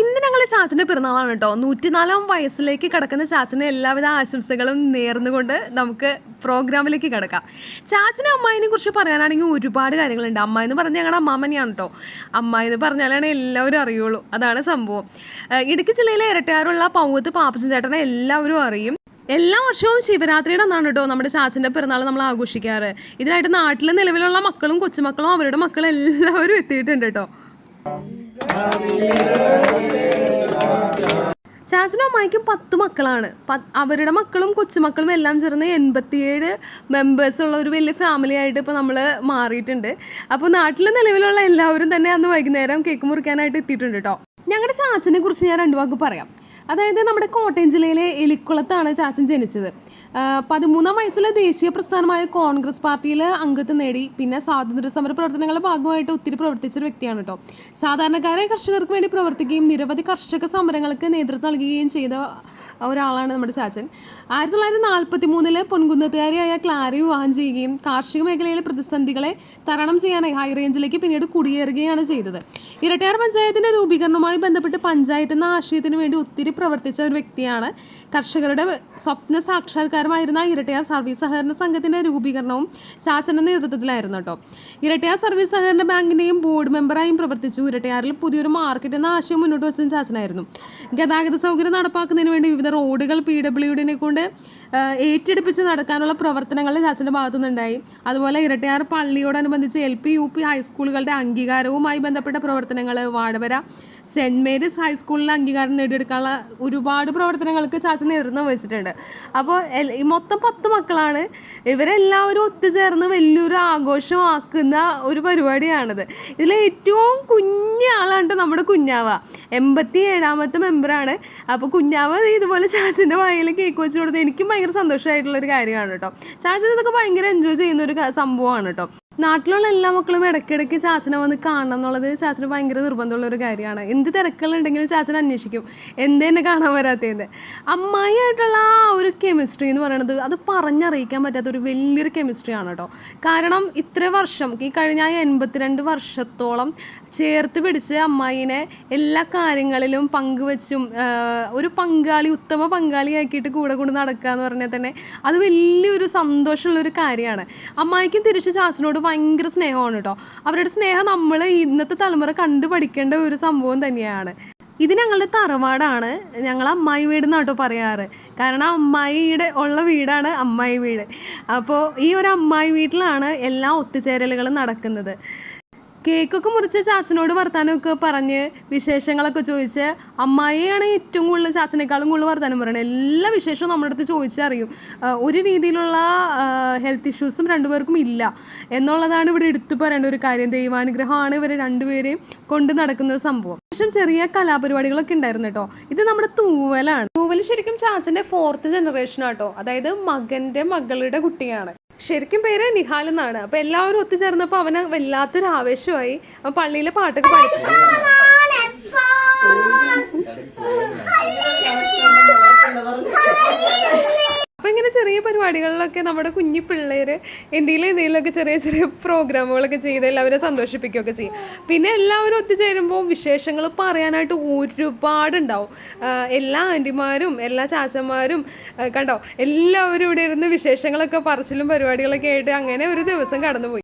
ഇന്ന് ഞങ്ങളുടെ ചാച്ചൻ്റെ പിറന്നാളാണ് കേട്ടോ. 104 വയസ്സിലേക്ക് കിടക്കുന്ന ചാച്ചന് എല്ലാവിധ ആശംസകളും നേർന്നുകൊണ്ട് നമുക്ക് പ്രോഗ്രാമിലേക്ക് കിടക്കാം. ചാച്ചനും അമ്മായിനെ കുറിച്ച് പറയാനാണെങ്കിൽ ഒരുപാട് കാര്യങ്ങളുണ്ട്. അമ്മ എന്ന് പറഞ്ഞാൽ ഞങ്ങളുടെ അമ്മാമനെയാണ് കേട്ടോ. അമ്മ എന്ന് പറഞ്ഞാലാണ് എല്ലാവരും അറിയുള്ളൂ. അതാണ് സംഭവം. ഇടുക്കി ജില്ലയിലെ ഇരട്ടയാറുള്ള പൗവത്ത് പാപ്പച്ചൻ ചേട്ടനെ എല്ലാവരും അറിയും. എല്ലാ വർഷവും ശിവരാത്രിയുടെ അന്നാണ് കേട്ടോ നമ്മുടെ ചാച്ചൻ്റെ പിറന്നാൾ നമ്മൾ ആഘോഷിക്കാറ്. ഇതിനായിട്ട് നാട്ടിൽ നിലവിലുള്ള മക്കളും കൊച്ചുമക്കളും അവരുടെ മക്കളും എല്ലാവരും എത്തിയിട്ടുണ്ട് കേട്ടോ. ചാച്ചനും അമ്മായിക്കും 10 മക്കളാണ്. അവരുടെ മക്കളും കൊച്ചുമക്കളും എല്ലാം ചേർന്ന് 87 മെമ്പേഴ്സുള്ള ഒരു വലിയ ഫാമിലി ആയിട്ട് ഇപ്പോൾ നമ്മൾ മാറിയിട്ടുണ്ട്. അപ്പോൾ നാട്ടിൽ നിലവിലുള്ള എല്ലാവരും തന്നെ അന്ന് വൈകുന്നേരം കേക്ക് മുറിക്കാനായിട്ട് എത്തിയിട്ടുണ്ട് കേട്ടോ. ഞങ്ങളുടെ ചാച്ചനെ കുറിച്ച് ഞാൻ 2 വാക്ക് പറയാം. അതായത് നമ്മുടെ കോട്ടയം ജില്ലയിലെ എലിക്കുളത്താണ് ചാച്ചൻ ജനിച്ചത്. 13-ാം വയസ്സിൽ ദേശീയ പ്രസ്ഥാനമായ കോൺഗ്രസ് പാർട്ടിയിൽ അംഗത്വം നേടി. പിന്നെ സ്വാതന്ത്ര്യ സമര പ്രവർത്തനങ്ങളുടെ ഭാഗമായിട്ട് ഒത്തിരി പ്രവർത്തിച്ചൊരു വ്യക്തിയാണ് കേട്ടോ. സാധാരണക്കാരായ കർഷകർക്ക് വേണ്ടി പ്രവർത്തിക്കുകയും നിരവധി കർഷക സമരങ്ങൾക്ക് നേതൃത്വം നൽകുകയും ചെയ്ത ഒരാളാണ് നമ്മുടെ ചാച്ചൻ. 1943 പൊൻകുന്നത്തുകാരിയായ ക്ലാരി വിവാഹം ചെയ്യുകയും കാർഷിക മേഖലയിലെ പ്രതിസന്ധികളെ തരണം ചെയ്യാനായി ഹൈറേഞ്ചിലേക്ക് പിന്നീട് കുടിയേറുകയാണ് ചെയ്തത്. ഇരട്ടയാർ പഞ്ചായത്തിൻ്റെ രൂപീകരണവുമായി ബന്ധപ്പെട്ട് പഞ്ചായത്ത് എന്ന ആശയത്തിന് വേണ്ടി ഒത്തിരി പ്രവർത്തിച്ച ഒരു വ്യക്തിയാണ്. കർഷകരുടെ സ്വപ്ന സാക്ഷാത്കാരമായിരുന്ന ഇരട്ടയാർ സർവീസ് സഹകരണ സംഘത്തിൻ്റെ രൂപീകരണവും ചാച്ചൻ്റെ നേതൃത്വത്തിലായിരുന്നു കേട്ടോ. ഇരട്ടയാർ സർവീസ് സഹകരണ ബാങ്കിൻ്റെയും ബോർഡ് മെമ്പറായും പ്രവർത്തിച്ചു. ഇരട്ടയാറിൽ പുതിയൊരു മാർക്കറ്റ് എന്ന ആശയം മുന്നോട്ട് വെച്ചതും ചാച്ചനായിരുന്നു. ഗതാഗത സൗകര്യം നടപ്പാക്കുന്നതിന് വേണ്ടി വിവിധ റോഡുകൾ PWDനെ കൊണ്ട് ഏറ്റെടുപ്പിച്ച് നടക്കാനുള്ള പ്രവർത്തനങ്ങൾ ചാച്ചൻ്റെ ഭാഗത്തു നിന്നുണ്ടായി. അതുപോലെ ഇരട്ടയാർ പള്ളിയോടനുബന്ധിച്ച് LP UP ഹൈസ്കൂളുകളുടെ അംഗീകാരവുമായി ബന്ധപ്പെട്ട പ്രവർത്തനങ്ങൾ, വാടവര സെൻറ്റ് മേരീസ് ഹൈസ്കൂളിലെ അംഗീകാരം നേടിയെടുക്കാനുള്ള ഒരുപാട് പ്രവർത്തനങ്ങൾക്ക് ചാച്ചൻ നേതൃത്വം വഹിച്ചിട്ടുണ്ട്. അപ്പോൾ മൊത്തം 10 മക്കളാണ്. ഇവരെല്ലാവരും ഒത്തുചേർന്ന് വലിയൊരു ആഘോഷമാക്കുന്ന ഒരു പരിപാടിയാണിത്. ഇതിൽ ഏറ്റവും കുഞ്ഞാളാണ് നമ്മുടെ കുഞ്ഞാവ. 87-ാമത്തെ മെമ്പറാണ്. അപ്പോൾ കുഞ്ഞാവ ഇതുപോലെ ചാച്ചൻ്റെ വായിൽ കേക്ക് വെച്ച് കൊടുത്ത് എനിക്കും ഭയങ്കര സന്തോഷമായിട്ടുള്ളൊരു കാര്യമാണ് കേട്ടോ. ചാച്ചൻ ഇതൊക്കെ ഭയങ്കര എൻജോയ് ചെയ്യുന്നൊരു സംഭവമാണ് കേട്ടോ. നാട്ടിലുള്ള എല്ലാ മക്കളും ഇടയ്ക്കിടയ്ക്ക് ചാച്ചനെ വന്ന് കാണണം എന്നുള്ളത് ചാച്ചന് ഭയങ്കര നിർബന്ധമുള്ളൊരു കാര്യമാണ്. എന്ത് തിരക്കുകളുണ്ടെങ്കിലും ചാച്ചൻ അന്വേഷിക്കും എന്നെ കാണാൻ വരാത്തതെന്ന്. അമ്മായിയായിട്ടുള്ള ആ ഒരു കെമിസ്ട്രി എന്ന് പറയുന്നത് അത് പറഞ്ഞറിയിക്കാൻ പറ്റാത്തൊരു വലിയൊരു കെമിസ്ട്രിയാണ് കേട്ടോ. കാരണം ഇത്ര വർഷം ഈ കഴിഞ്ഞ 82 വർഷത്തോളം ചേർത്ത് പിടിച്ച് അമ്മായിനെ എല്ലാ കാര്യങ്ങളിലും പങ്കുവെച്ചും ഒരു പങ്കാളി, ഉത്തമ പങ്കാളിയാക്കിയിട്ട് കൂടെ കൊണ്ട് നടക്കുക എന്ന് പറഞ്ഞാൽ തന്നെ അത് വലിയൊരു സന്തോഷമുള്ളൊരു കാര്യമാണ്. അമ്മായിക്കും തിരിച്ച് ചാച്ചനോട് ഭയങ്കര സ്നേഹമാണ് കേട്ടോ. അവരുടെ സ്നേഹം നമ്മൾ ഇന്നത്തെ തലമുറ കണ്ടു പഠിക്കേണ്ട ഒരു സംഭവം തന്നെയാണ്. ഇത് ഞങ്ങളുടെ തറവാടാണ്. ഞങ്ങൾ അമ്മായി വീട് എന്നാട്ടോ പറയാറ്. കാരണം അമ്മായിയുടെ ഉള്ള വീടാണ് അമ്മായി വീട്. അപ്പോൾ ഈ ഒരു അമ്മായി വീട്ടിലാണ് എല്ലാ ഒത്തുചേരലുകളും നടക്കുന്നത്. കേക്കൊക്കെ മുറിച്ച് ചാച്ചനോട് വർത്താനമൊക്കെ പറഞ്ഞ് വിശേഷങ്ങളൊക്കെ ചോദിച്ച് അമ്മായിയാണ് ഏറ്റവും കൂടുതൽ ചാച്ചനേക്കാളും കൂടുതൽ വർത്താനം പറയുന്നത്. എല്ലാ വിശേഷവും നമ്മുടെ അടുത്ത് ചോദിച്ചറിയും. ഒരു രീതിയിലുള്ള ഹെൽത്ത് ഇഷ്യൂസും രണ്ടുപേർക്കും ഇല്ല എന്നുള്ളതാണ് ഇവിടെ എടുത്തു പറയേണ്ട ഒരു കാര്യം. ദൈവാനുഗ്രഹമാണ് ഇവരെ രണ്ടുപേരെയും കൊണ്ട് നടക്കുന്ന ഒരു സംഭവം. ശേഷം ചെറിയ കലാപരിപാടികളൊക്കെ ഉണ്ടായിരുന്നു കേട്ടോ. ഇത് നമ്മുടെ തൂവലാണ്. തൂവൽ ശരിക്കും ചാച്ചൻ്റെ 4th ജനറേഷൻ ആട്ടോ. അതായത് മകൻ്റെ മകളുടെ കുട്ടിയാണ്. ശരിക്കും പേര് നിഹാൽ എന്നാണ്. അപ്പോൾ എല്ലാവരും ഒത്തുചേർന്നപ്പോൾ അവന് വല്ലാത്തൊരു ആവേശമായി. അപ്പോൾ പള്ളിയിലെ പാട്ടൊക്കെ പാടി. അപ്പോൾ ഇങ്ങനെ ചെറിയ പരിപാടികളിലൊക്കെ നമ്മുടെ കുഞ്ഞി പിള്ളേർ എന്തെങ്കിലുമൊക്കെ ചെറിയ ചെറിയ പ്രോഗ്രാമുകളൊക്കെ ചെയ്ത് എല്ലാവരും സന്തോഷിപ്പിക്കുകയൊക്കെ ചെയ്യും. പിന്നെ എല്ലാവരും ഒത്തുചേരുമ്പോൾ വിശേഷങ്ങൾ പറയാനായിട്ട് ഒരുപാടുണ്ടാവും. എല്ലാ ആൻറ്റിമാരും എല്ലാ ചാച്ചന്മാരും കണ്ടോ എല്ലാവരും ഇവിടെ ഇരുന്ന് വിശേഷങ്ങളൊക്കെ പറച്ചിലും പരിപാടികളൊക്കെ ആയിട്ട് അങ്ങനെ ഒരു ദിവസം കടന്നുപോയി.